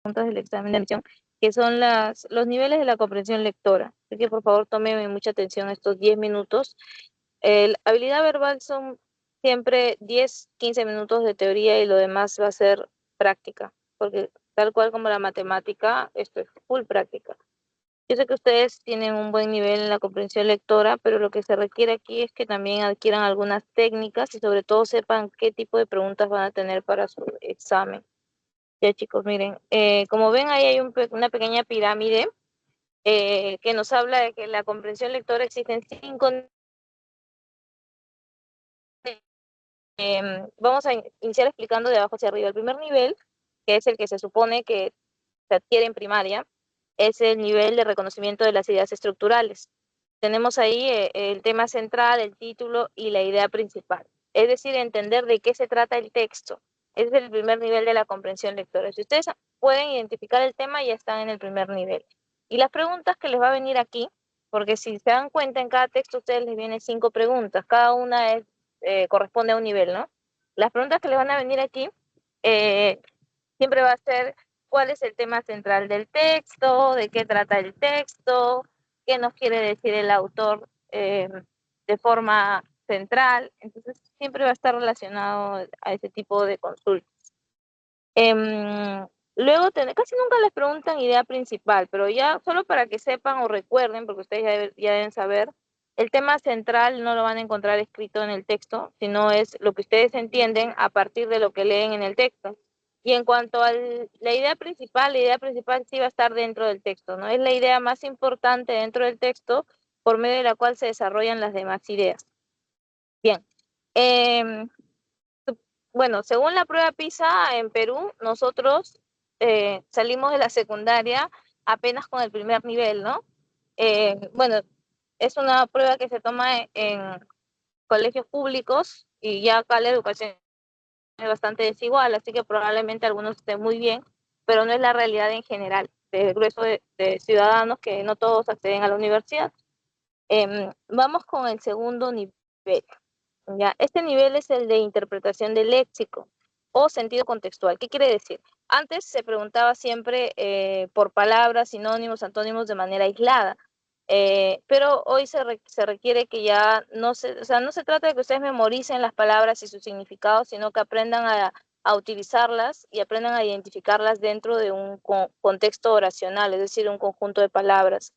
preguntas del examen de admisión, que son los niveles de la comprensión lectora. Así que por favor tome mucha atención estos 10 minutos. Habilidad verbal son siempre 10, 15 minutos de teoría y lo demás va a ser práctica, porque tal cual como la matemática, esto es full práctica. Yo sé que ustedes tienen un buen nivel en la comprensión lectora, pero lo que se requiere aquí es que también adquieran algunas técnicas y sobre todo sepan qué tipo de preguntas van a tener para su examen. Ya chicos, miren, como ven ahí hay una pequeña pirámide que nos habla de que la comprensión lectora existen 5. Vamos a iniciar explicando de abajo hacia arriba. El primer nivel, que es el que se supone que se adquiere en primaria, es el nivel de reconocimiento de las ideas estructurales. Tenemos ahí el tema central, el título y la idea principal. Es decir, entender de qué se trata el texto. Ese es el primer nivel de la comprensión lectora. Si ustedes pueden identificar el tema, ya están en el primer nivel. Y las preguntas que les va a venir aquí, porque si se dan cuenta, en cada texto a ustedes les vienen 5 preguntas, cada una corresponde a un nivel, ¿no? Las preguntas que les van a venir aquí eh, siempre va a ser cuál es el tema central del texto, de qué trata el texto, qué nos quiere decir el autor de forma central. Entonces, siempre va a estar relacionado a ese tipo de consultas. Luego, casi nunca les preguntan idea principal, pero ya solo para que sepan o recuerden, porque ustedes ya deben saber, el tema central no lo van a encontrar escrito en el texto, sino es lo que ustedes entienden a partir de lo que leen en el texto. Y en cuanto a la idea principal sí va a estar dentro del texto, ¿no? Es la idea más importante dentro del texto por medio de la cual se desarrollan las demás ideas. Bien. Eh, bueno, según la prueba PISA en Perú, nosotros salimos de la secundaria apenas con el primer nivel, ¿no? Bueno, es una prueba que se toma en colegios públicos y ya acá la educación es bastante desigual, así que probablemente algunos estén muy bien, pero no es la realidad en general del grueso de ciudadanos que no todos acceden a la universidad. Vamos con el segundo nivel. ¿Ya? Este nivel es el de interpretación del léxico o sentido contextual. ¿Qué quiere decir? Antes se preguntaba siempre por palabras, sinónimos, antónimos de manera aislada, pero hoy se requiere que ya o sea, no se trata de que ustedes memoricen las palabras y sus significados, sino que aprendan a utilizarlas y aprendan a identificarlas dentro de un contexto oracional, es decir, un conjunto de palabras.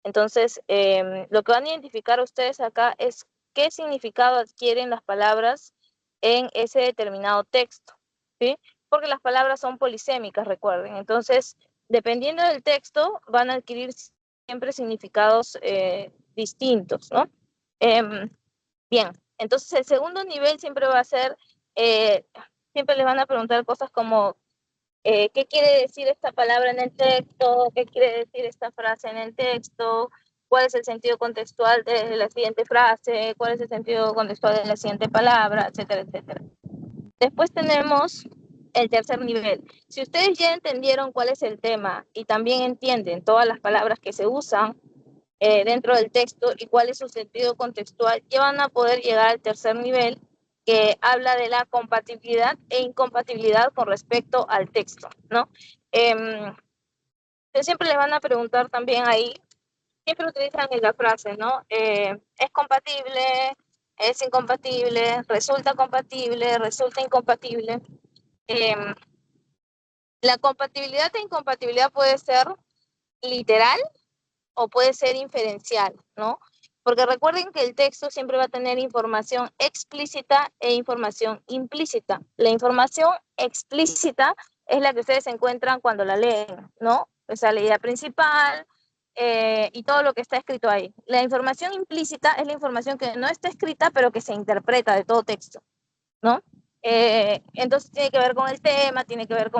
Entonces, lo que van a identificar ustedes acá es qué significado adquieren las palabras en ese determinado texto, ¿sí? Porque las palabras son polisémicas, recuerden. Entonces, dependiendo del texto, van a adquirir siempre significados distintos, ¿no? Eh, bien, entonces el segundo nivel siempre va a ser, eh, siempre les van a preguntar cosas como qué quiere decir esta palabra en el texto, qué quiere decir esta frase en el texto, cuál es el sentido contextual de la siguiente frase, cuál es el sentido contextual de la siguiente palabra, etcétera, etcétera. Después tenemos el tercer nivel. Si ustedes ya entendieron cuál es el tema y también entienden todas las palabras que se usan dentro del texto y cuál es su sentido contextual, ya van a poder llegar al tercer nivel que habla de la compatibilidad e incompatibilidad con respecto al texto, ¿no? Eh, siempre les van a preguntar también ahí, siempre utilizan la frase, ¿no? Es compatible, es incompatible, resulta incompatible. Eh, la compatibilidad e incompatibilidad puede ser literal o puede ser inferencial, ¿no? Porque recuerden que el texto siempre va a tener información explícita e información implícita. La información explícita es la que ustedes encuentran cuando la leen, ¿no? O sea, la idea principal y todo lo que está escrito ahí. La información implícita es la información que no está escrita, pero que se interpreta de todo texto, ¿no? Entonces tiene que ver con el tema, tiene que ver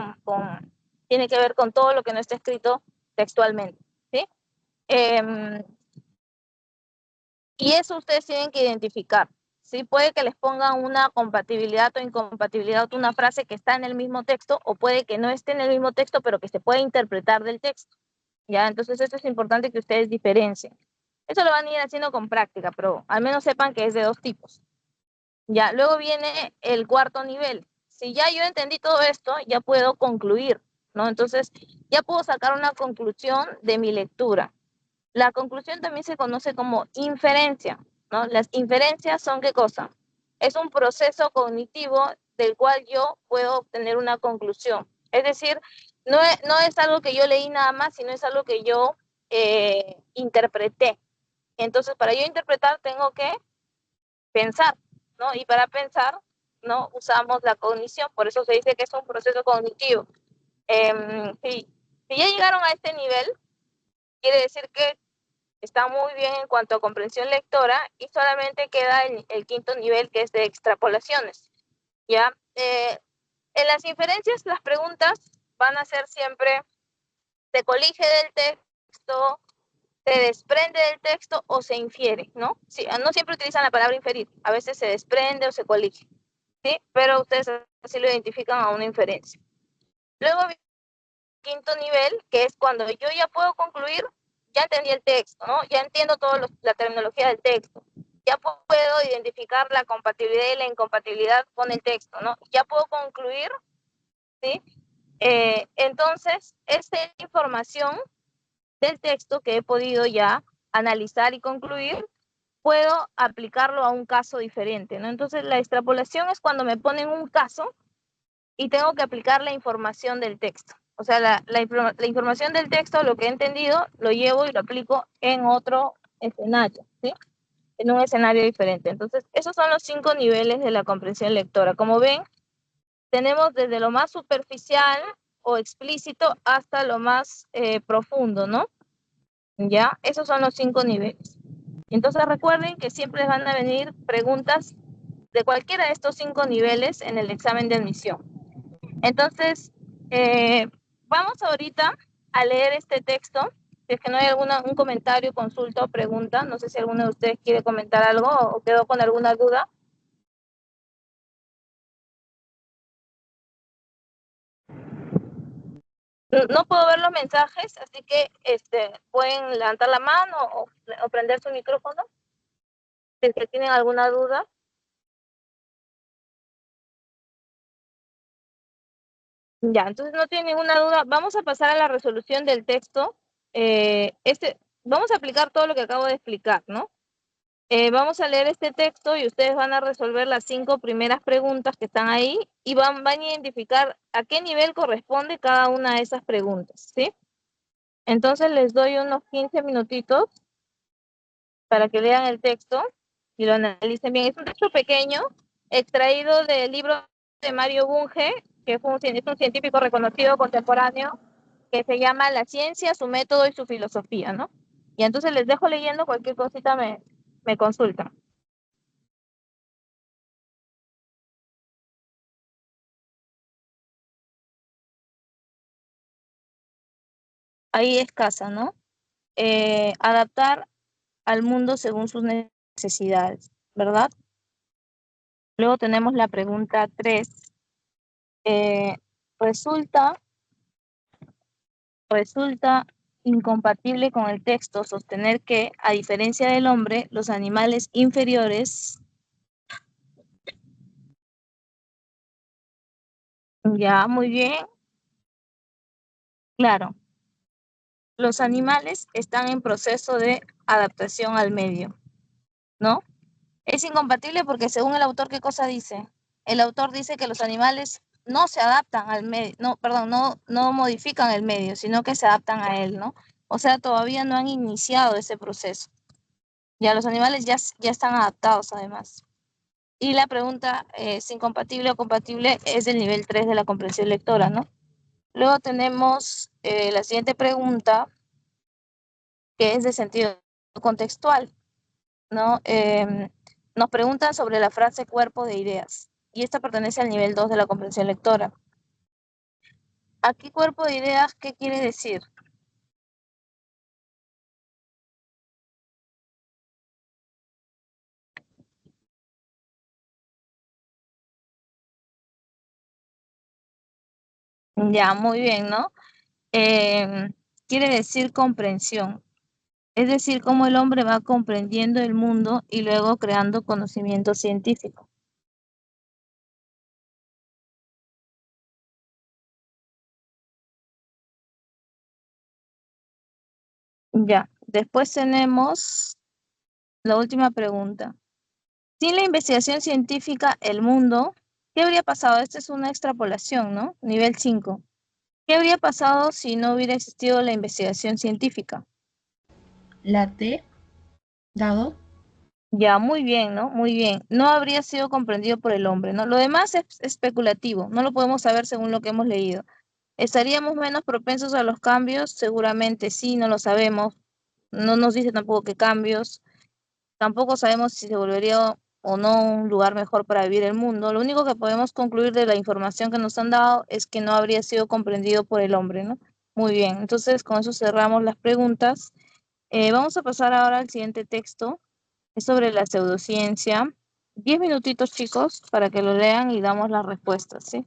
tiene que ver con todo lo que no está escrito textualmente, ¿sí? Eh, y eso ustedes tienen que identificar. ¿Sí? Puede que les pongan una compatibilidad o incompatibilidad de una frase que está en el mismo texto o puede que no esté en el mismo texto, pero que se puede interpretar del texto. ¿Ya? Entonces eso es importante que ustedes diferencien. Eso lo van a ir haciendo con práctica, pero al menos sepan que es de dos tipos. Ya, luego viene el cuarto nivel. Si ya yo entendí todo esto, ya puedo concluir. ¿no? Entonces, ya puedo sacar una conclusión de mi lectura. La conclusión también se conoce como inferencia, ¿no? Las inferencias son ¿qué cosa? Es un proceso cognitivo del cual yo puedo obtener una conclusión. Es decir, no es algo que yo leí nada más, sino es algo que yo interpreté. Entonces, para yo interpretar tengo que pensar, ¿no? Y para pensar, ¿no? Usamos la cognición, por eso se dice que es un proceso cognitivo. Si ya llegaron a este nivel, quiere decir que está muy bien en cuanto a comprensión lectora y solamente queda el quinto nivel, que es de extrapolaciones. ¿Ya? En las inferencias, las preguntas van a ser siempre, se colige del texto, se desprende del texto o se infiere, ¿no? Sí, no siempre utilizan la palabra inferir, a veces se desprende o se colige, ¿sí? Pero ustedes así lo identifican a una inferencia. Luego, quinto nivel, que es cuando yo ya puedo concluir, ya entendí el texto, ¿no? Ya entiendo toda la terminología del texto. Ya puedo identificar la compatibilidad y la incompatibilidad con el texto, ¿no? Ya puedo concluir, ¿sí? Entonces, esta información del texto que he podido ya analizar y concluir, puedo aplicarlo a un caso diferente, ¿no? Entonces, la extrapolación es cuando me ponen un caso y tengo que aplicar la información del texto. O sea, la información del texto, lo que he entendido, lo llevo y lo aplico en otro escenario, ¿sí? En un escenario diferente. Entonces, esos son los 5 niveles de la comprensión lectora. Como ven, tenemos desde lo más superficial o explícito hasta lo más profundo, ¿no? ¿Ya? Esos son los 5 niveles. Entonces, recuerden que siempre les van a venir preguntas de cualquiera de estos 5 niveles en el examen de admisión. Entonces, vamos ahorita a leer este texto. Si es que no hay un comentario, consulta o pregunta, no sé si alguno de ustedes quiere comentar algo o quedó con alguna duda. No puedo ver los mensajes, así que pueden levantar la mano o prender su micrófono si es que tienen alguna duda. Ya, entonces no tienen ninguna duda. Vamos a pasar a la resolución del texto. Vamos a aplicar todo lo que acabo de explicar, ¿no? Vamos a leer este texto y ustedes van a resolver las 5 primeras preguntas que están ahí y van a identificar a qué nivel corresponde cada una de esas preguntas, ¿sí? Entonces les doy unos 15 minutitos para que lean el texto y lo analicen bien. Es un texto pequeño, extraído del libro de Mario Bunge, que es un científico reconocido contemporáneo, que se llama La ciencia, su método y su filosofía, ¿no? Y entonces les dejo leyendo, cualquier cosita me consultan. Ahí es casa, ¿no? Adaptar al mundo según sus necesidades, ¿verdad? Luego tenemos la pregunta 3. Eh, resulta, resulta incompatible con el texto sostener que, a diferencia del hombre, los animales inferiores, ya, muy bien, claro, los animales están en proceso de adaptación al medio, ¿no? Es incompatible porque según el autor, ¿qué cosa dice? El autor dice que los animales no se adaptan al medio, no, perdón, no modifican el medio, sino que se adaptan a él, ¿no? O sea, todavía no han iniciado ese proceso. Ya los animales ya están adaptados además. Y la pregunta, si incompatible o compatible, es del nivel 3 de la comprensión lectora, ¿no? Luego tenemos la siguiente pregunta, que es de sentido contextual, ¿no? Nos preguntan sobre la frase cuerpo de ideas, y esta pertenece al nivel 2 de la comprensión lectora. Aquí cuerpo de ideas, ¿qué quiere decir? Ya, muy bien, ¿no? Quiere decir comprensión, es decir, cómo el hombre va comprendiendo el mundo y luego creando conocimiento científico. Ya, después tenemos la última pregunta. Sin la investigación científica, el mundo, ¿qué habría pasado? Esta es una extrapolación, ¿no? Nivel 5. ¿Qué habría pasado si no hubiera existido la investigación científica? La T, dado. Ya, muy bien, ¿no? Muy bien. No habría sido comprendido por el hombre, ¿no? Lo demás es especulativo, no lo podemos saber según lo que hemos leído. ¿Estaríamos menos propensos a los cambios? Seguramente sí, no lo sabemos. No nos dice tampoco qué cambios. Tampoco sabemos si se volvería o no un lugar mejor para vivir el mundo. Lo único que podemos concluir de la información que nos han dado es que no habría sido comprendido por el hombre, ¿no? Muy bien, entonces con eso cerramos las preguntas. Vamos a pasar ahora al siguiente texto. Es sobre la pseudociencia. 10 minutitos, chicos, para que lo lean y damos las respuestas, ¿sí?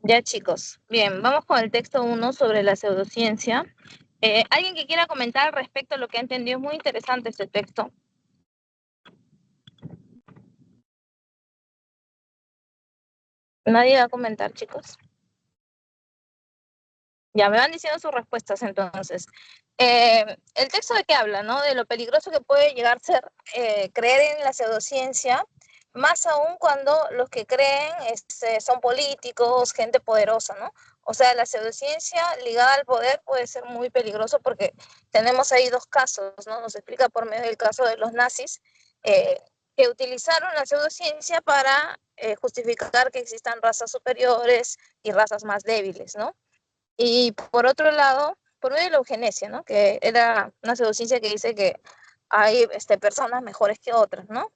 Ya, chicos. Bien, vamos con el texto 1 sobre la pseudociencia. ¿Alguien que quiera comentar respecto a lo que ha entendido? Es muy interesante este texto. Nadie va a comentar, chicos. Ya, me van diciendo sus respuestas entonces. El texto de qué habla, ¿no? De lo peligroso que puede llegar a ser creer en la pseudociencia, más aún cuando los que creen son políticos, gente poderosa, ¿no? O sea, la pseudociencia ligada al poder puede ser muy peligroso porque tenemos ahí dos casos, ¿no? Nos explica por medio del caso de los nazis, que utilizaron la pseudociencia para justificar que existan razas superiores y razas más débiles, ¿no? Y por otro lado, por medio de la eugenesia, ¿no? Que era una pseudociencia que dice que hay personas mejores que otras, ¿no?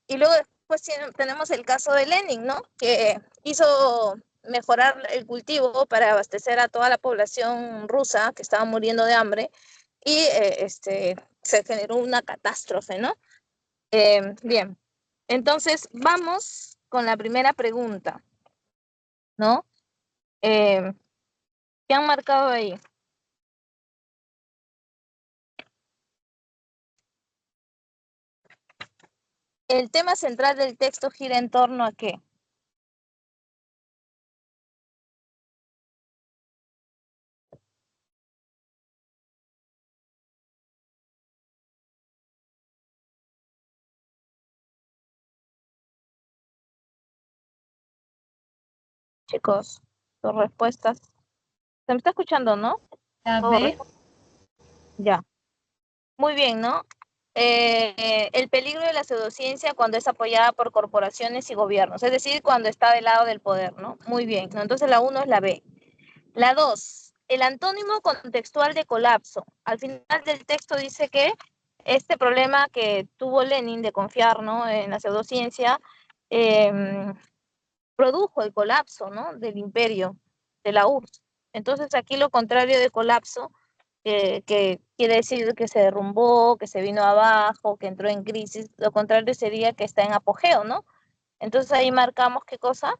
Y luego después tenemos el caso de Lenin, ¿no? Que hizo mejorar el cultivo para abastecer a toda la población rusa que estaba muriendo de hambre y se generó una catástrofe, ¿no? Bien, entonces vamos con la primera pregunta, ¿no? ¿Qué han marcado ahí? El tema central del texto gira en torno a qué. Chicos, sus respuestas. ¿Se me está escuchando, no? La B. Ya. Muy bien, ¿no? El peligro de la pseudociencia cuando es apoyada por corporaciones y gobiernos, es decir, cuando está del lado del poder, ¿no? Muy bien, ¿no? Entonces la 1 es la B. La 2, el antónimo contextual de colapso. Al final del texto dice que este problema que tuvo Lenin de confiar, ¿no?, en la pseudociencia, produjo el colapso, ¿no?, del imperio, de la URSS. Entonces aquí lo contrario de colapso, que quiere decir que se derrumbó, que se vino abajo, que entró en crisis, lo contrario sería que está en apogeo, ¿no? Entonces ahí marcamos qué cosa.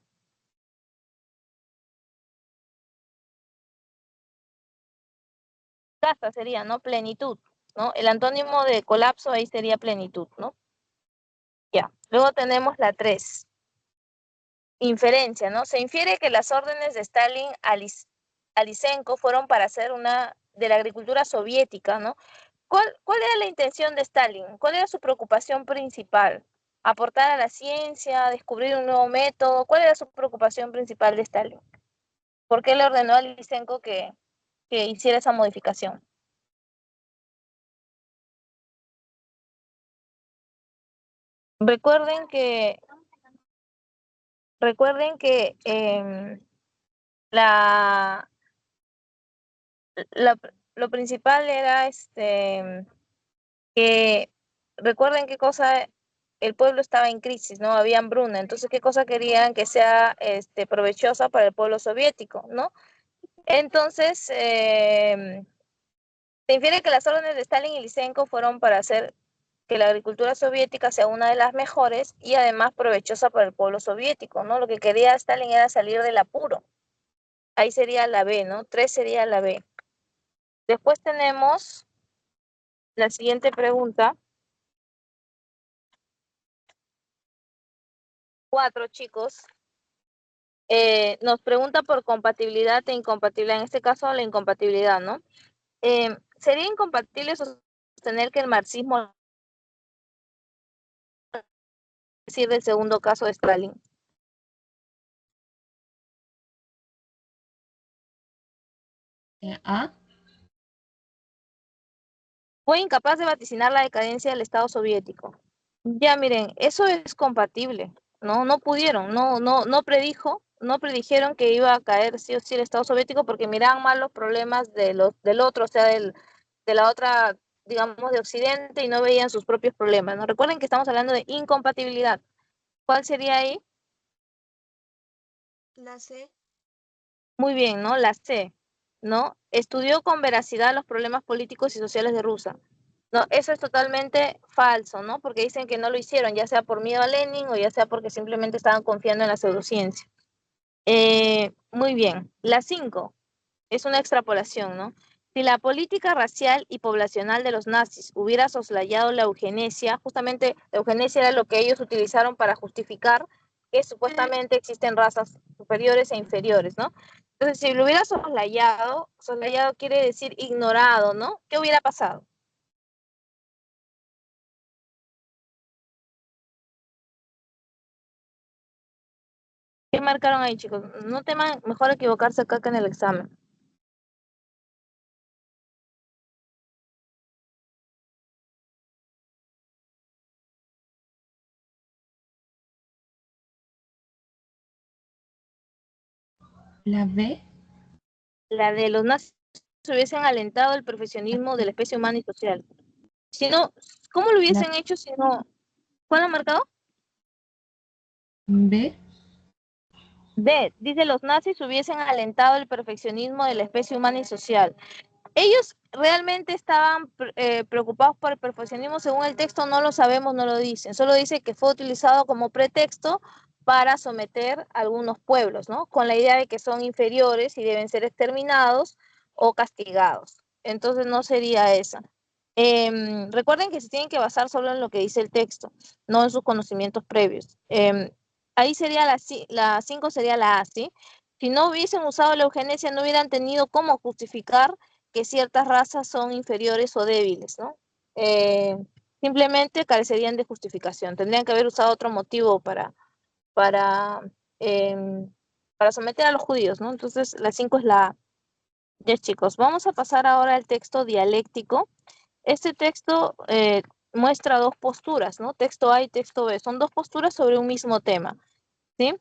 Casa sería, ¿no? Plenitud, ¿no? El antónimo de colapso ahí sería plenitud, ¿no? Ya. Luego tenemos la 3. Inferencia, ¿no? Se infiere que las órdenes de Stalin a Lysenko fueron para hacer una de la agricultura soviética, ¿no? ¿Cuál era la intención de Stalin? ¿Cuál era su preocupación principal? ¿Aportar a la ciencia, descubrir un nuevo método? ¿Cuál era su preocupación principal de Stalin? ¿Por qué le ordenó a Lysenko que hiciera esa modificación? Recuerden que la, la- lo principal era que recuerden qué cosa, el pueblo estaba en crisis, ¿no? Había hambruna, entonces qué cosa querían que sea provechosa para el pueblo soviético, ¿no? Entonces, se infiere que las órdenes de Stalin y Lysenko fueron para hacer que la agricultura soviética sea una de las mejores y además provechosa para el pueblo soviético, ¿no? Lo que quería Stalin era salir del apuro. Ahí sería la B, ¿no? 3 sería la B. Después tenemos la siguiente pregunta. 4, chicos. Nos pregunta por compatibilidad e incompatibilidad. En este caso, la incompatibilidad, ¿no? ¿Sería incompatible sostener que el marxismo, es decir, del segundo caso de Stalin? A. Fue incapaz de vaticinar la decadencia del Estado soviético. Ya, miren, eso es compatible, ¿no? No pudieron, no predijeron que iba a caer sí o sí el Estado soviético porque miraban mal los problemas del otro, o sea, de la otra, digamos, de Occidente y no veían sus propios problemas, ¿no? Recuerden que estamos hablando de incompatibilidad. ¿Cuál sería ahí? La C. Muy bien, ¿no? La C, ¿no? Estudió con veracidad los problemas políticos y sociales de Rusia. No, eso es totalmente falso, ¿no? Porque dicen que no lo hicieron, ya sea por miedo a Lenin o ya sea porque simplemente estaban confiando en la pseudociencia. Muy bien. La 5 es una extrapolación, ¿no? Si la política racial y poblacional de los nazis hubiera soslayado la eugenesia, justamente la eugenesia era lo que ellos utilizaron para justificar que supuestamente existen razas superiores e inferiores, ¿no? Entonces, si lo hubiera soslayado, soslayado quiere decir ignorado, ¿no? ¿Qué hubiera pasado? ¿Qué marcaron ahí, chicos? No teman, mejor equivocarse acá que en el examen. La B. La de los nazis hubiesen alentado el perfeccionismo de la especie humana y social. Si no, ¿cómo lo La hubiesen hecho si no? ¿Cuál ha marcado? B. D. Dice, los nazis hubiesen alentado el perfeccionismo de la especie humana y social. Ellos realmente estaban preocupados por el perfeccionismo, según el texto no lo sabemos, no lo dicen. Solo dice que fue utilizado como pretexto para someter a algunos pueblos, ¿no? Con la idea de que son inferiores y deben ser exterminados o castigados. Entonces no sería esa. Recuerden que se tienen que basar solo en lo que dice el texto, no en sus conocimientos previos. Ahí sería la 5 sería la A, ¿sí? Si no hubiesen usado la eugenesia, no hubieran tenido cómo justificar que ciertas razas son inferiores o débiles, ¿no? Eh, Simplemente carecerían de justificación. Tendrían que haber usado otro motivo para, eh, para someter a los judíos, ¿no? Entonces, la 5 es la A. Ya, chicos, vamos a pasar ahora al texto dialéctico. Este texto muestra dos posturas, ¿no? Texto A y texto B. Son dos posturas sobre un mismo tema, ¿sí?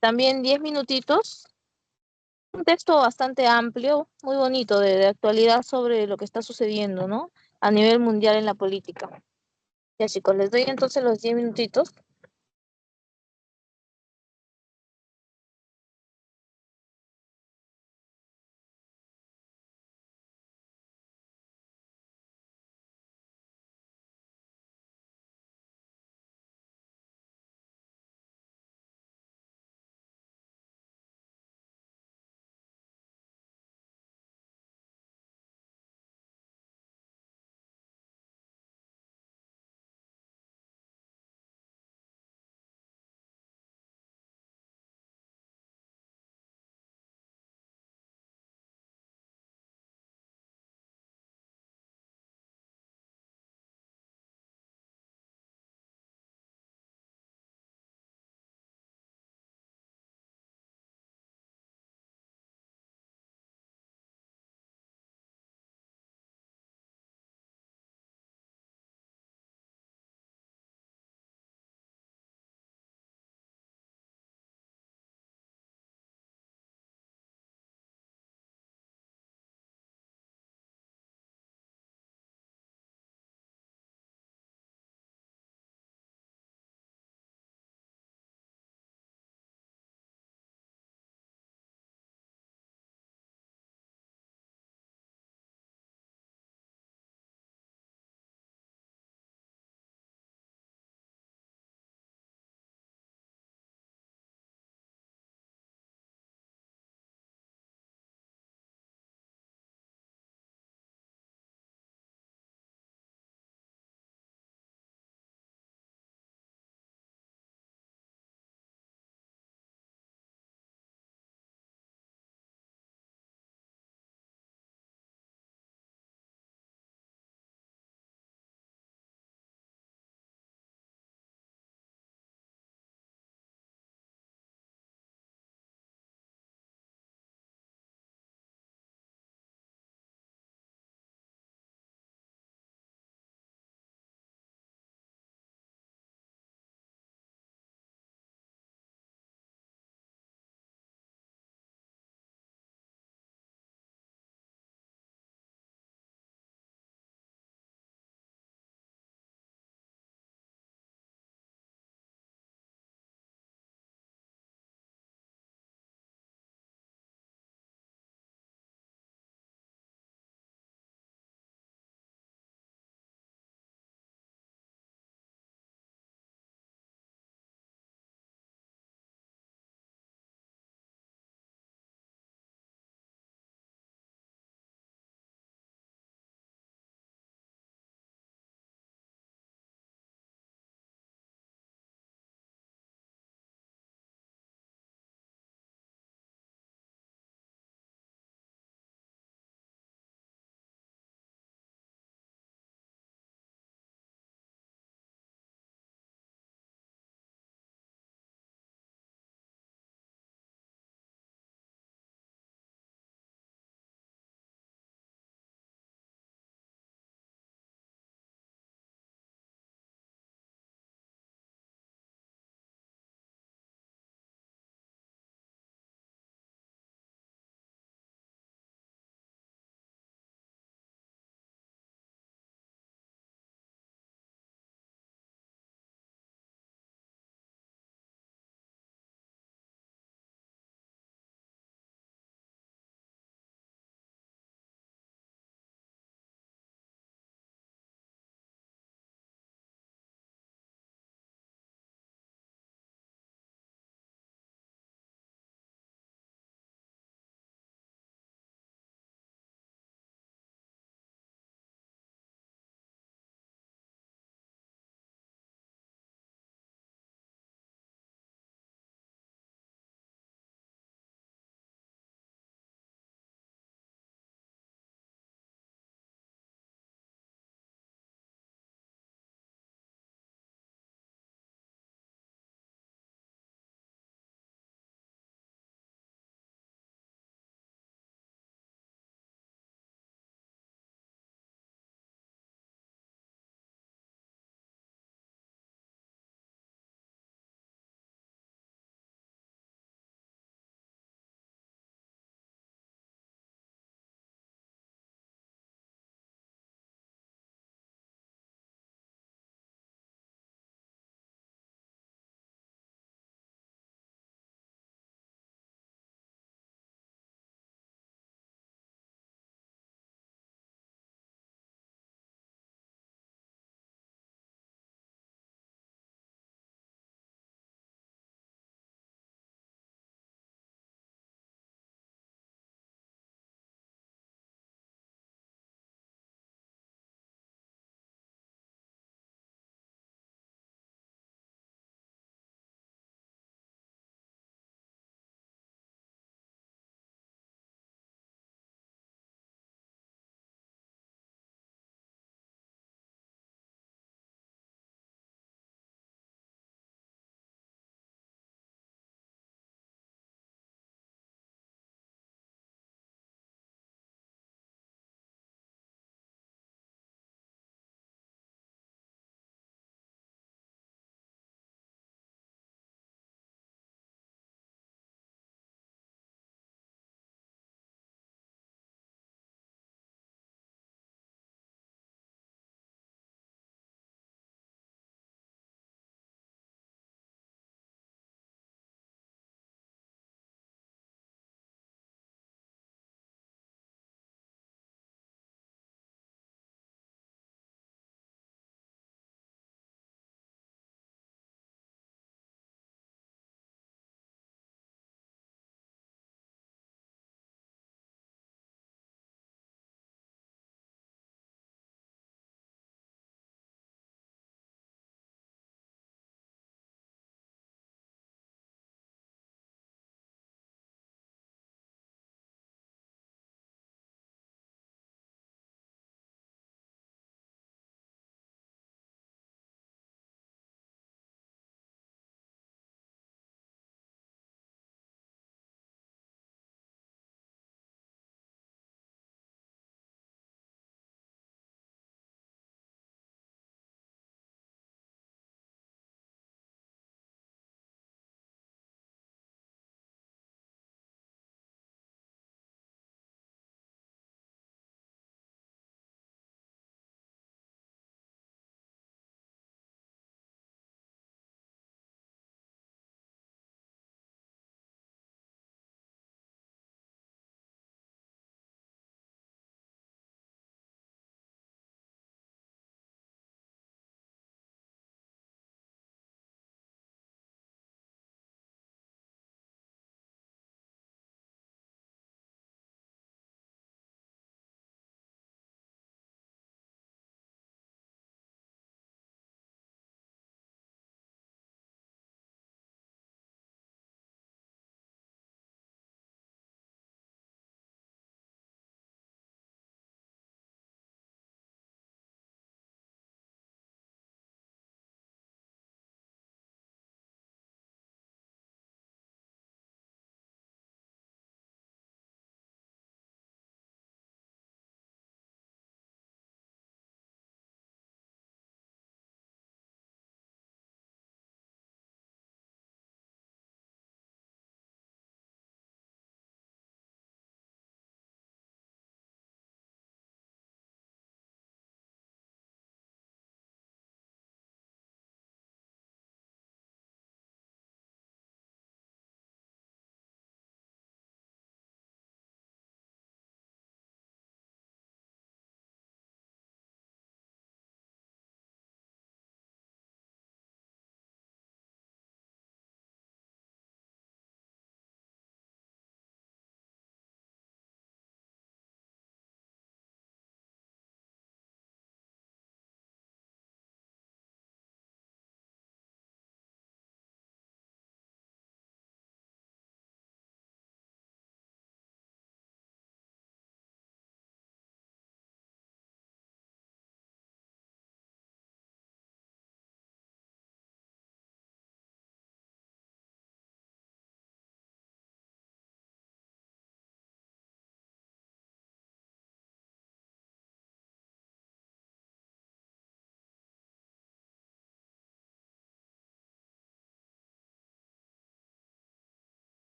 También 10 minutitos, un texto bastante amplio, muy bonito, de actualidad sobre lo que está sucediendo, ¿no? A nivel mundial en la política. Ya, chicos, les doy entonces los 10 minutitos.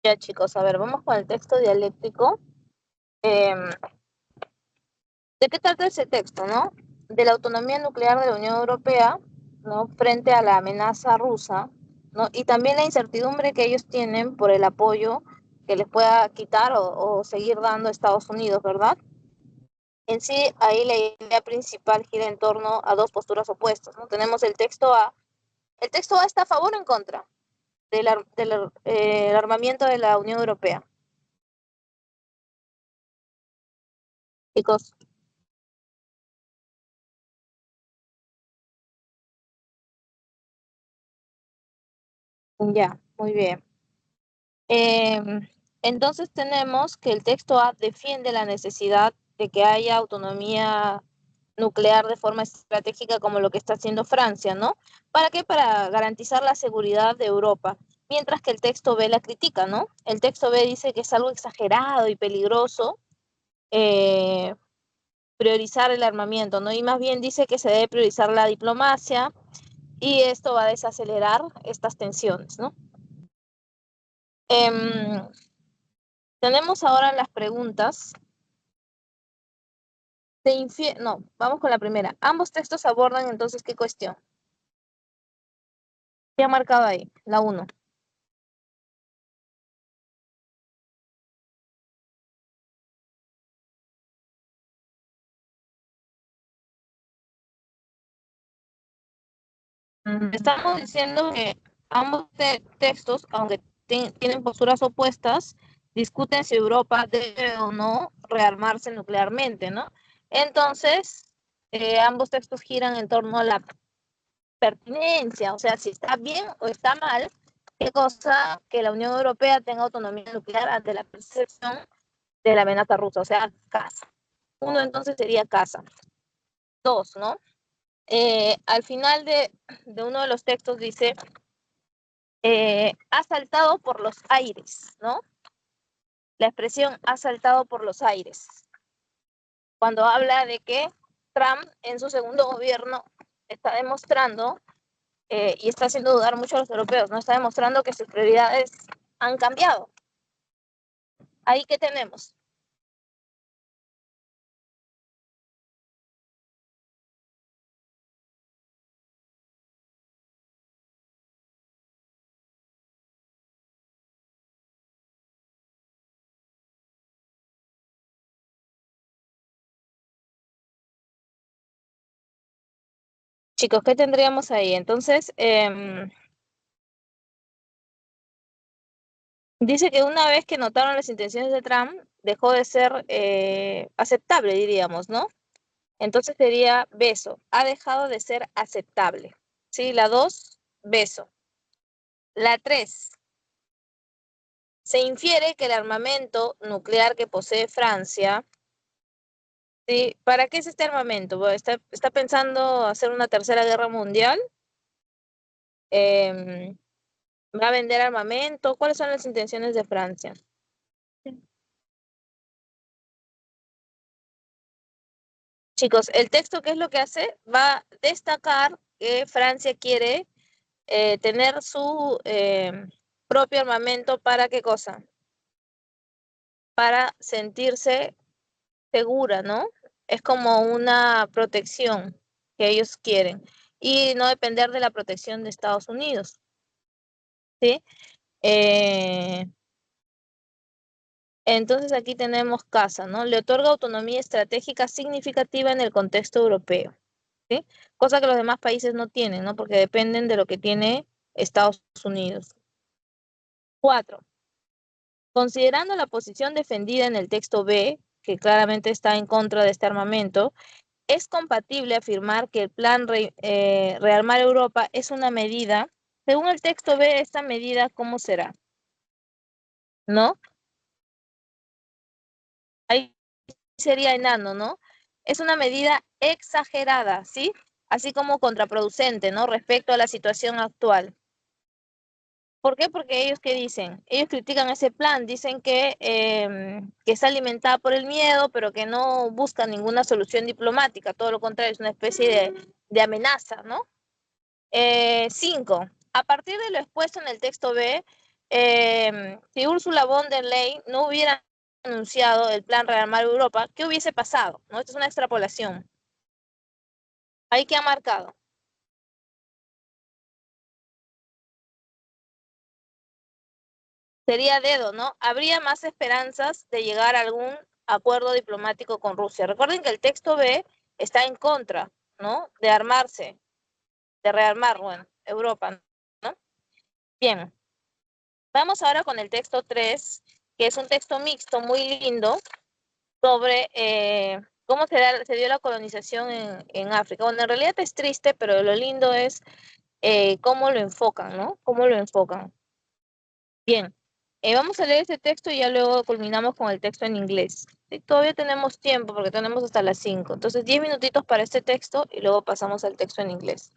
Ya, chicos, a ver, vamos con el texto dialéctico. Em, ¿De qué trata ese texto, no? De la autonomía nuclear de la Unión Europea, ¿no? Frente a la amenaza rusa, ¿no? Y también la incertidumbre que ellos tienen por el apoyo que les pueda quitar o seguir dando Estados Unidos, ¿verdad? En sí, ahí la idea principal gira en torno a dos posturas opuestas, ¿no? Tenemos el texto A. El texto A está a favor o en contra del armamiento de la Unión Europea. Chicos, ya, muy bien. Entonces tenemos que el texto A defiende la necesidad de que haya autonomía nuclear de forma estratégica como lo que está haciendo Francia, ¿no? ¿Para qué? Para garantizar la seguridad de Europa. Mientras que el texto B la critica, ¿no? El texto B dice que es algo exagerado y peligroso eh, priorizar el armamento, ¿no? Y más bien dice que se debe priorizar la diplomacia y esto va a desacelerar estas tensiones, ¿no? Eh, Tenemos ahora las preguntas. No, vamos con la primera. Ambos textos abordan entonces qué cuestión. ¿Qué ha marcado ahí? La uno. Estamos diciendo que ambos textos, aunque tienen posturas opuestas, discuten si Europa debe o no rearmarse nuclearmente, ¿no? Entonces, ambos textos giran en torno a la pertinencia, o sea, si está bien o está mal, qué cosa que la Unión Europea tenga autonomía nuclear ante la percepción de la amenaza rusa, o sea, casa. Uno entonces sería casa. Dos, ¿no? Al final de uno de los textos dice, ha saltado por los aires, ¿no? La expresión ha saltado por los aires. Cuando habla de que Trump en su segundo gobierno está demostrando y está haciendo dudar mucho a los europeos, ¿no? Está demostrando que sus prioridades han cambiado. Ahí que tenemos. Chicos, ¿qué tendríamos ahí? Entonces, dice que una vez que notaron las intenciones de Trump, dejó de ser aceptable, diríamos, ¿no? Entonces sería beso. Ha dejado de ser aceptable. ¿Sí? La 2, beso. La 3, se infiere que el armamento nuclear que posee Francia, ¿sí? ¿Para qué es este armamento? Bueno, está pensando hacer una tercera guerra mundial. Eh, ¿Va a vender armamento? ¿Cuáles son las intenciones de Francia? Chicos, el texto, ¿qué es lo que hace? Va a destacar que Francia quiere tener su propio armamento para qué cosa? Para sentirse segura, ¿no? Es como una protección que ellos quieren y no depender de la protección de Estados Unidos, ¿sí? Eh, entonces aquí tenemos casa, ¿no? Le otorga autonomía estratégica significativa en el contexto europeo, ¿sí? Cosa que los demás países no tienen, ¿no? Porque dependen de lo que tiene Estados Unidos. 4. Considerando la posición defendida en el texto B, que claramente está en contra de este armamento, es compatible afirmar que el plan Rearmar Europa es una medida, según el texto B, esta medida, ¿cómo será? ¿No? Ahí sería enano, ¿no? Es una medida exagerada, ¿sí? Así como contraproducente, ¿no? Respecto a la situación actual. ¿Por qué? Porque ellos, ¿qué dicen? Ellos critican ese plan, dicen que está alimentada por el miedo, pero que no busca ninguna solución diplomática, todo lo contrario, es una especie de amenaza, ¿no? 5. A partir de lo expuesto en el texto B, si Ursula von der Leyen no hubiera anunciado el plan Rearmar Europa, ¿qué hubiese pasado? ¿No? Esta es una extrapolación. Ahí que ha marcado. Sería dedo, ¿no? Habría más esperanzas de llegar a algún acuerdo diplomático con Rusia. Recuerden que el texto B está en contra, ¿no? De armarse, de rearmar, bueno, Europa, ¿no? Bien, vamos ahora con el texto 3, que es un texto mixto muy lindo sobre cómo se dio la colonización en África. Bueno, en realidad es triste, pero lo lindo es cómo lo enfocan, ¿no? Cómo lo enfocan. Bien, vamos a leer este texto y ya luego culminamos con el texto en inglés. Sí, todavía tenemos tiempo porque tenemos hasta las 5. Entonces, 10 minutitos para este texto y luego pasamos al texto en inglés.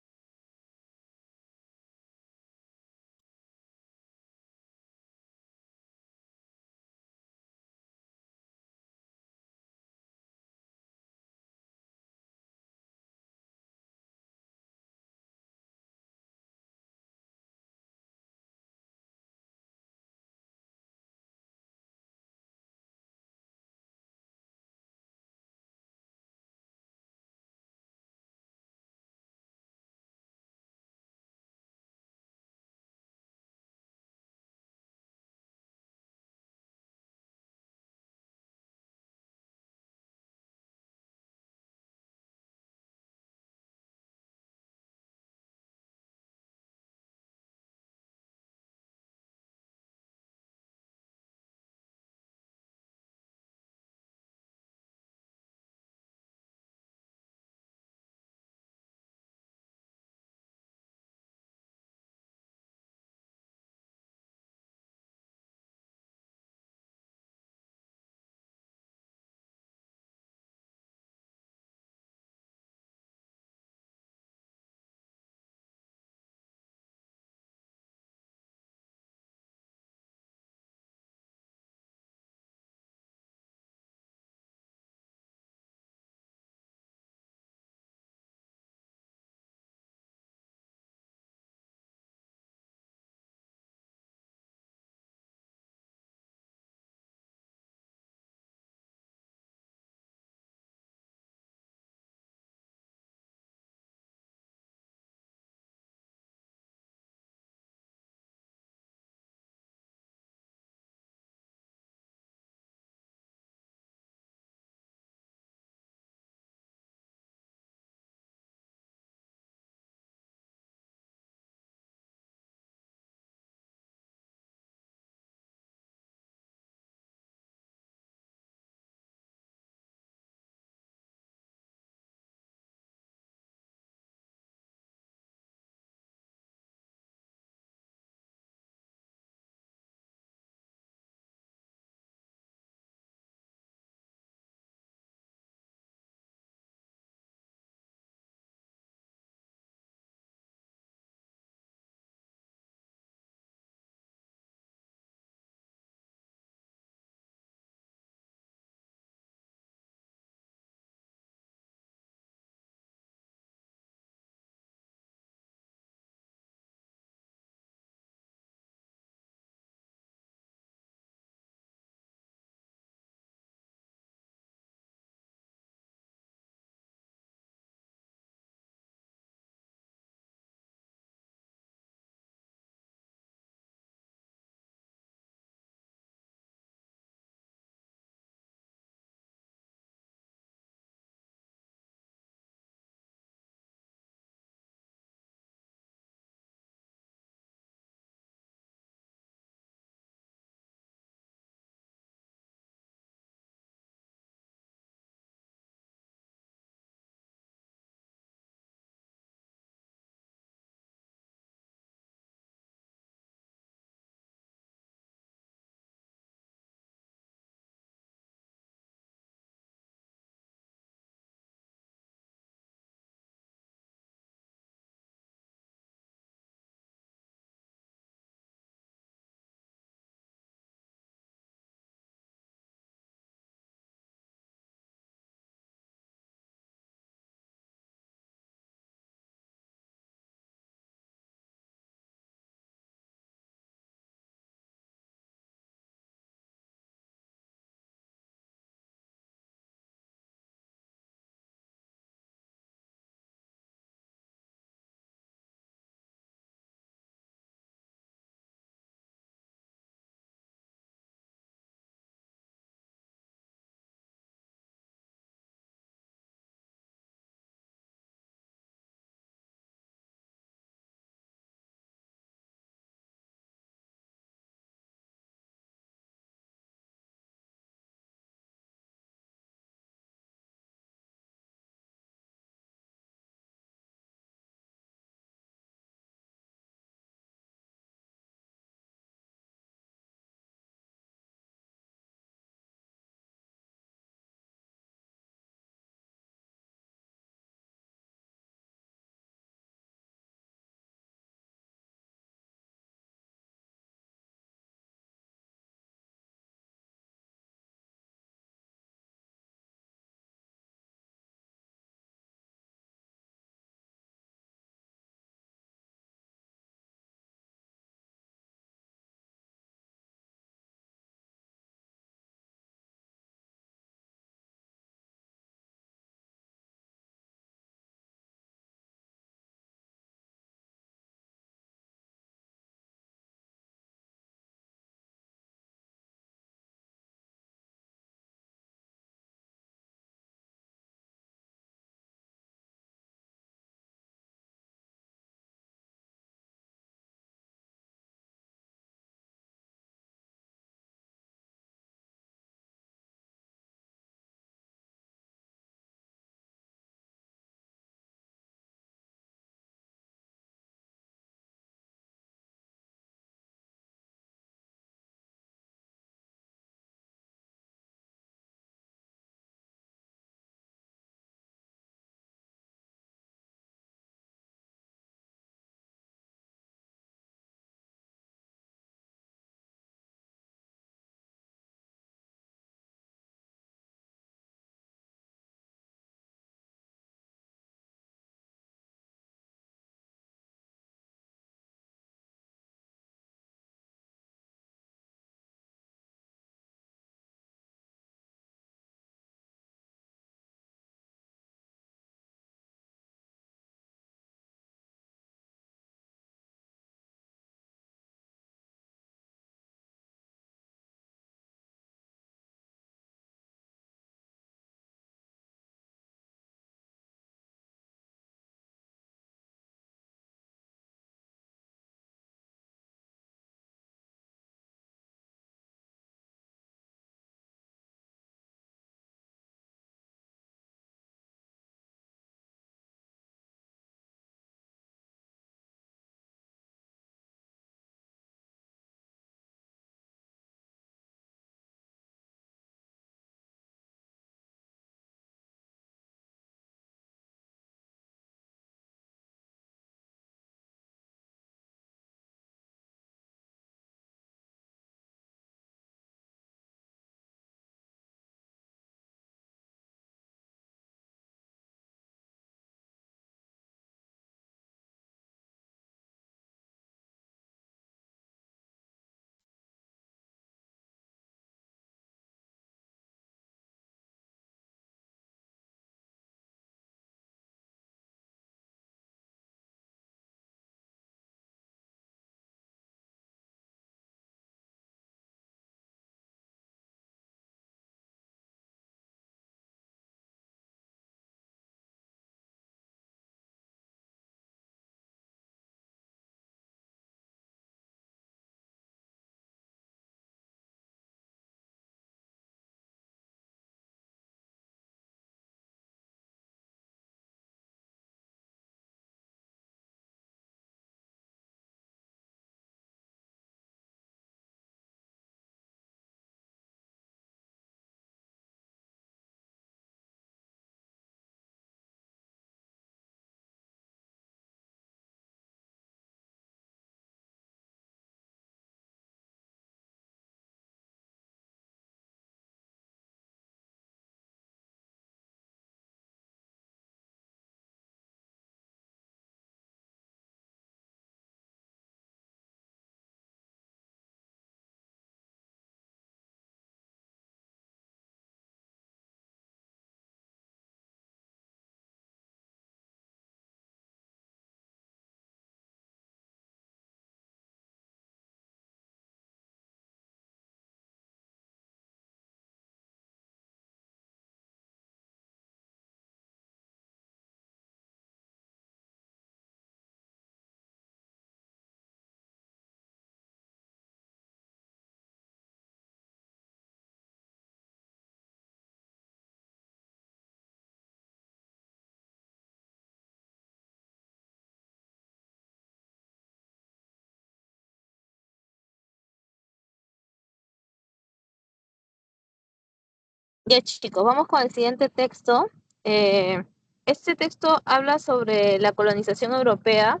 Ya chicos, vamos con el siguiente texto. Eh, este texto habla sobre la colonización europea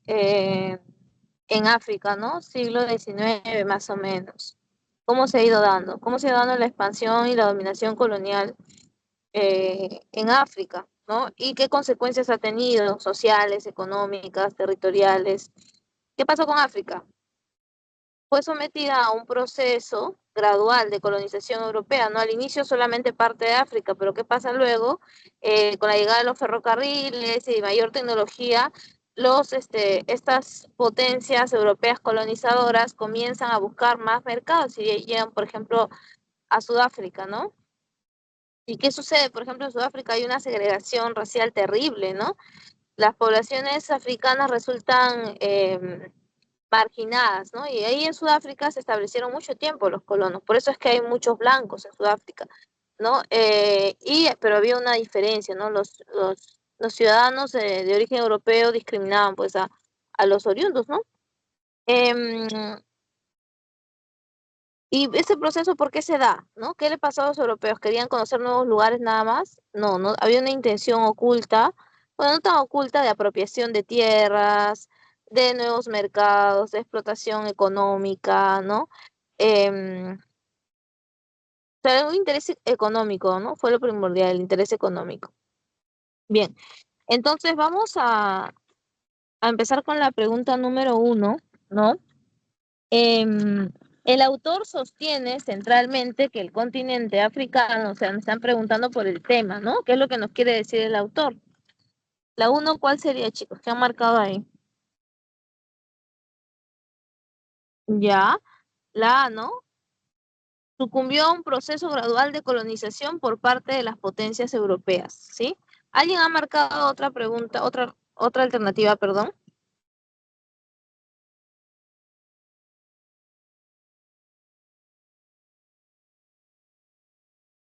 eh, en África, ¿no? Siglo XIX más o menos. ¿Cómo se ha ido dando? ¿Cómo se ha ido dando la expansión y la dominación colonial en África, ¿no? Y qué consecuencias ha tenido sociales, económicas, territoriales. ¿Qué pasó con África? Fue sometida a un proceso gradual de colonización europea, ¿no? Al inicio solamente parte de África, pero ¿qué pasa luego? Con la llegada de los ferrocarriles y mayor tecnología, estas potencias europeas colonizadoras comienzan a buscar más mercados y llegan, por ejemplo, a Sudáfrica, ¿no? ¿Y qué sucede? Por ejemplo, en Sudáfrica hay una segregación racial terrible, ¿no? Las poblaciones africanas resultan marginadas, ¿no? Y ahí en Sudáfrica se establecieron mucho tiempo los colonos, por eso es que hay muchos blancos en Sudáfrica, ¿no? Pero había una diferencia, ¿no? Los ciudadanos de origen europeo discriminaban pues a los oriundos, ¿no? Em, y ese proceso, ¿por qué se da? ¿No? ¿Qué le pasó a los europeos? ¿Querían conocer nuevos lugares nada más? No, no, había una intención oculta, bueno, no tan oculta, de apropiación de tierras, de nuevos mercados, de explotación económica, ¿no? O sea, un interés económico, ¿no? Fue lo primordial, el interés económico. Bien, entonces vamos a empezar con la pregunta número uno, ¿no? El autor sostiene centralmente que el continente africano, o sea, me están preguntando por el tema, ¿no? ¿Qué es lo que nos quiere decir el autor? La uno, ¿cuál sería, chicos? ¿Qué han marcado ahí? Ya, la A, ¿no? Sucumbió a un proceso gradual de colonización por parte de las potencias europeas, ¿sí? ¿Alguien ha marcado otra pregunta, otra alternativa, perdón?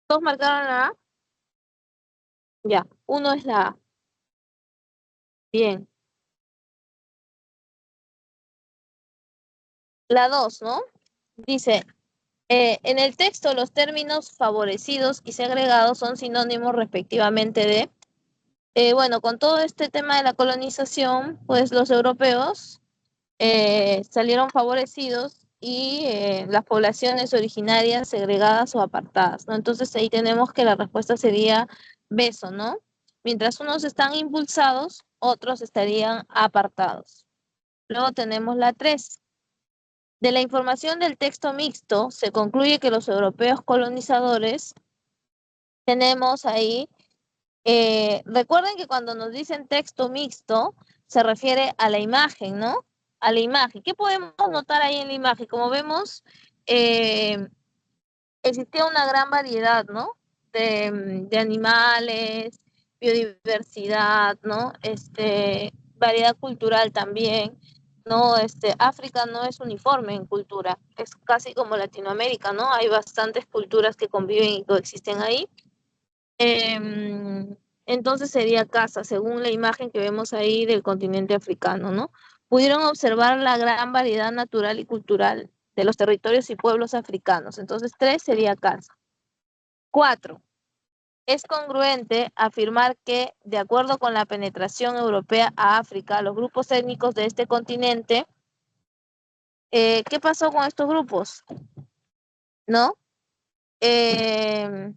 ¿Todos marcaron la A? Ya, uno es la A. Bien. La dos, ¿no? Dice, en el texto, los términos favorecidos y segregados son sinónimos respectivamente de, bueno, con todo este tema de la colonización, pues los europeos salieron favorecidos y las poblaciones originarias segregadas o apartadas, ¿no? Entonces ahí tenemos que la respuesta sería beso, ¿no? Mientras unos están impulsados, otros estarían apartados. Luego tenemos la 3. De la información del texto mixto, se concluye que los europeos colonizadores tenemos ahí, recuerden que cuando nos dicen texto mixto, se refiere a la imagen, ¿no? A la imagen. ¿Qué podemos notar ahí en la imagen? Como vemos, eh, existía una gran variedad, ¿no? De animales, biodiversidad, ¿no? Variedad cultural también, ¿no? África no es uniforme en cultura, es casi como Latinoamérica, ¿no? Hay bastantes culturas que conviven y coexisten ahí. Entonces sería casa, según la imagen que vemos ahí del continente africano, ¿no? Pudieron observar la gran variedad natural y cultural de los territorios y pueblos africanos. Entonces, 3 sería casa. 4. Es congruente afirmar que, de acuerdo con la penetración europea a África, los grupos étnicos de este continente, ¿qué pasó con estos grupos? ¿No? Eh,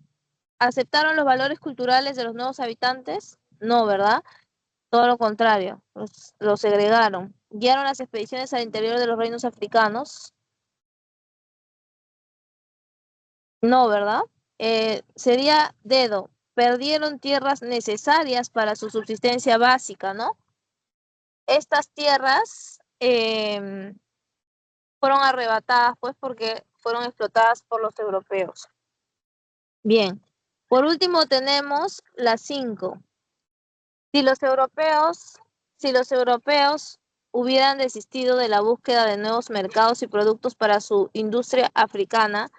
¿Aceptaron los valores culturales de los nuevos habitantes? No, ¿verdad? Todo lo contrario, los segregaron. Guiaron las expediciones al interior de los reinos africanos. No, ¿verdad? Sería dedo. Perdieron tierras necesarias para su subsistencia básica, ¿no? Estas tierras fueron arrebatadas, pues, porque fueron explotadas por los europeos. Bien. Por último tenemos las 5. Si los europeos, si los europeos hubieran desistido de la búsqueda de nuevos mercados y productos para su industria africana,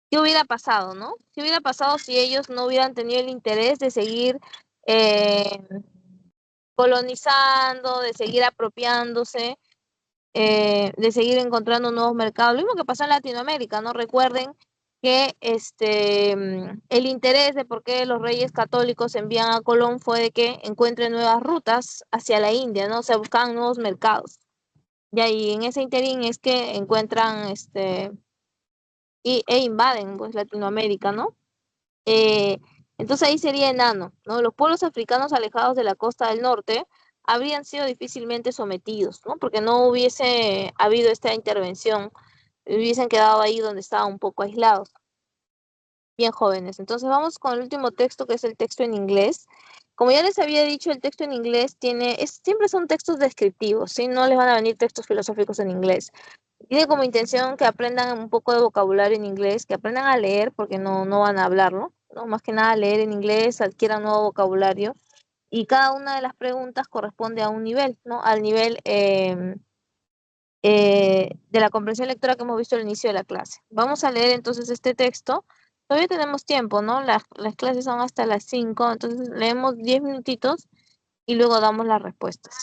¿qué hubiera pasado, no? ¿Qué hubiera pasado si ellos no hubieran tenido el interés de seguir eh, colonizando, de seguir apropiándose, de seguir encontrando nuevos mercados? Lo mismo que pasó en Latinoamérica, ¿no? Recuerden que el interés de por qué los reyes católicos envían a Colón fue de que encuentre nuevas rutas hacia la India, ¿no? O sea, buscaban nuevos mercados. Y ahí en ese interín es que encuentran e invaden pues Latinoamérica, ¿no? Eh, entonces ahí sería enano, ¿no? Los pueblos africanos alejados de la costa del norte habrían sido difícilmente sometidos, ¿no? Porque no hubiese habido esta intervención, hubiesen quedado ahí donde estaban un poco aislados, bien jóvenes. Entonces vamos con el último texto, que es el texto en inglés. Como ya les había dicho, el texto en inglés siempre son textos descriptivos, ¿sí? No les van a venir textos filosóficos en inglés. Tiene como intención que aprendan un poco de vocabulario en inglés, que aprendan a leer, porque no van a hablarlo, ¿no? Más que nada leer en inglés, adquieran nuevo vocabulario. Y cada una de las preguntas corresponde a un nivel, ¿no? Al nivel de la comprensión lectora que hemos visto al inicio de la clase. Vamos a leer entonces este texto. Todavía tenemos tiempo, ¿no? Las clases son hasta las 5, entonces leemos 10 minutitos y luego damos las respuestas.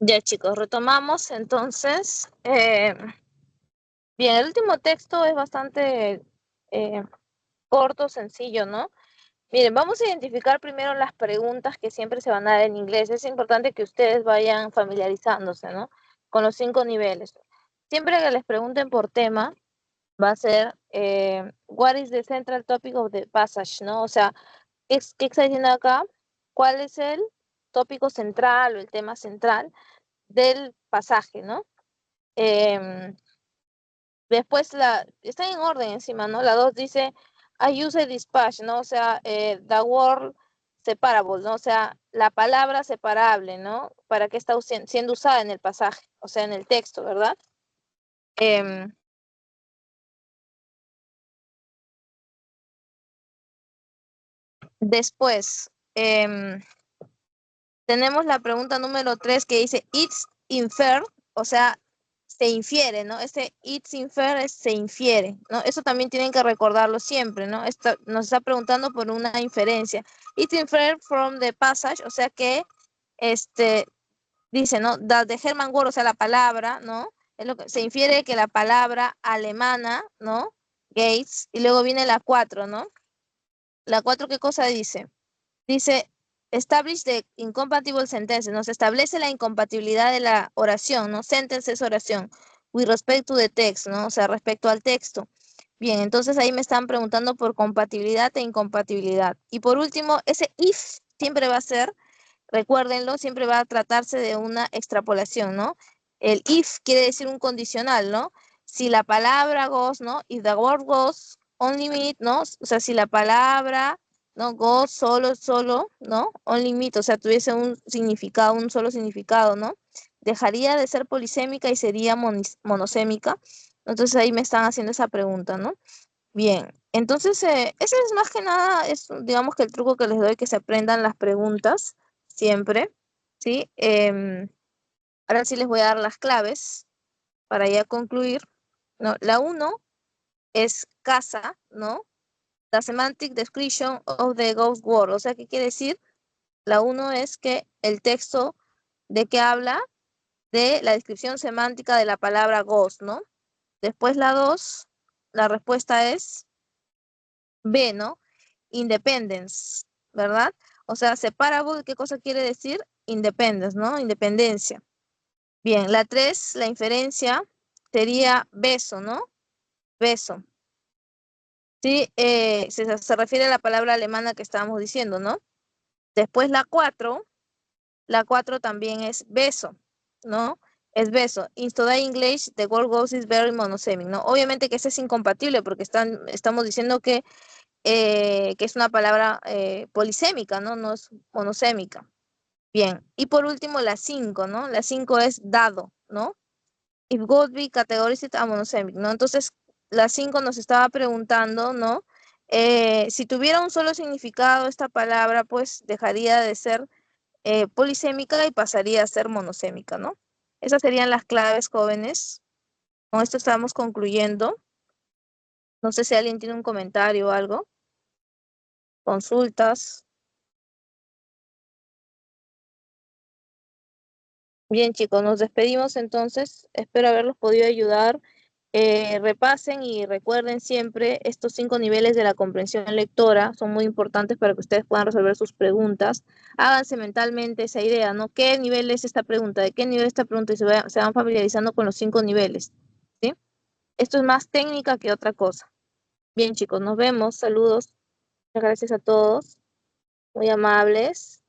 Ya chicos, retomamos entonces. Bien, el último texto es bastante eh, corto, sencillo, ¿no? Miren, vamos a identificar primero las preguntas que siempre se van a dar en inglés. Es importante que ustedes vayan familiarizándose, ¿no? Con los 5 niveles. Siempre que les pregunten por tema, va a ser, what is the central topic of the passage, ¿no? O sea, ¿qué está diciendo acá? ¿Cuál es el tópico central o el tema central del pasaje, ¿no? Em, Después está en orden encima, ¿no? La 2 dice, I use a dispatch, ¿no? O sea, the word separable, ¿no? O sea, la palabra separable, ¿no? ¿Para qué está siendo usada en el pasaje? O sea, en el texto, ¿verdad? Em, Después, tenemos la pregunta número 3 que dice, it's inferred, o sea, se infiere, ¿no? Ese it's inferred es se infiere, ¿no? Eso también tienen que recordarlo siempre, ¿no? Esto nos está preguntando por una inferencia. It's inferred from the passage, o sea que, dice, ¿no? That the German word, o sea, la palabra, ¿no? Es lo que se infiere que la palabra alemana, ¿no? Gates, y luego viene la 4, ¿no? La 4, ¿qué cosa dice? Dice, establish the incompatible sentence, ¿no? Se establece la incompatibilidad de la oración, ¿no? Sentence es oración. With respect to the text, ¿no? O sea, respecto al texto. Bien, entonces ahí me están preguntando por compatibilidad e incompatibilidad. Y por último, ese if siempre va a ser, recuérdenlo, siempre va a tratarse de una extrapolación, ¿no? El if quiere decir un condicional, ¿no? Si la palabra goes, ¿no? If the word goes, only meet, ¿no? O sea, si la palabra, ¿no? Goes solo, ¿no? Only meet, o sea, tuviese un significado, un solo significado, ¿no? Dejaría de ser polisémica y sería monosémica. Entonces ahí me están haciendo esa pregunta, ¿no? Bien, entonces ese es más que nada, es digamos que el truco que les doy, que se aprendan las preguntas siempre, ¿sí? Ahora sí les voy a dar las claves para ya concluir, ¿no? La 1 es casa, ¿no? The semantic description of the ghost word, o sea, ¿qué quiere decir? La 1 es que el texto de qué habla, de la descripción semántica de la palabra ghost, ¿no? Después la 2, la respuesta es B, ¿no? Independence, ¿verdad? O sea, separable, ¿qué cosa quiere decir? Independence, ¿no? Independencia. Bien, la 3, la inferencia, sería beso, ¿no? Beso. Sí, se refiere a la palabra alemana que estábamos diciendo, ¿no? Después la 4 también es beso, ¿no? Es beso. In Today English, the word goes is very monosemic, ¿no? Obviamente que ese es incompatible porque estamos diciendo que es una palabra polisémica, ¿no? No es monosémica. Bien, y por último la 5, ¿no? La 5 es dado, ¿no? If would be categorized as monosemic, ¿no? Entonces, la 5 nos estaba preguntando, ¿no? Si tuviera un solo significado esta palabra, pues dejaría de ser polisémica y pasaría a ser monosémica, ¿no? Esas serían las claves, jóvenes. Con esto estamos concluyendo. No sé si alguien tiene un comentario o algo. Consultas. Bien, chicos, nos despedimos entonces. Espero haberlos podido ayudar. Repasen y recuerden siempre estos 5 niveles de la comprensión lectora. Son muy importantes para que ustedes puedan resolver sus preguntas. Háganse mentalmente esa idea, ¿no? ¿Qué nivel es esta pregunta? ¿De qué nivel es esta pregunta? Y se van familiarizando con los 5 niveles, ¿sí? Esto es más técnica que otra cosa. Bien, chicos, nos vemos. Saludos. Muchas gracias a todos. Muy amables.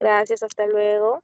Gracias, hasta luego.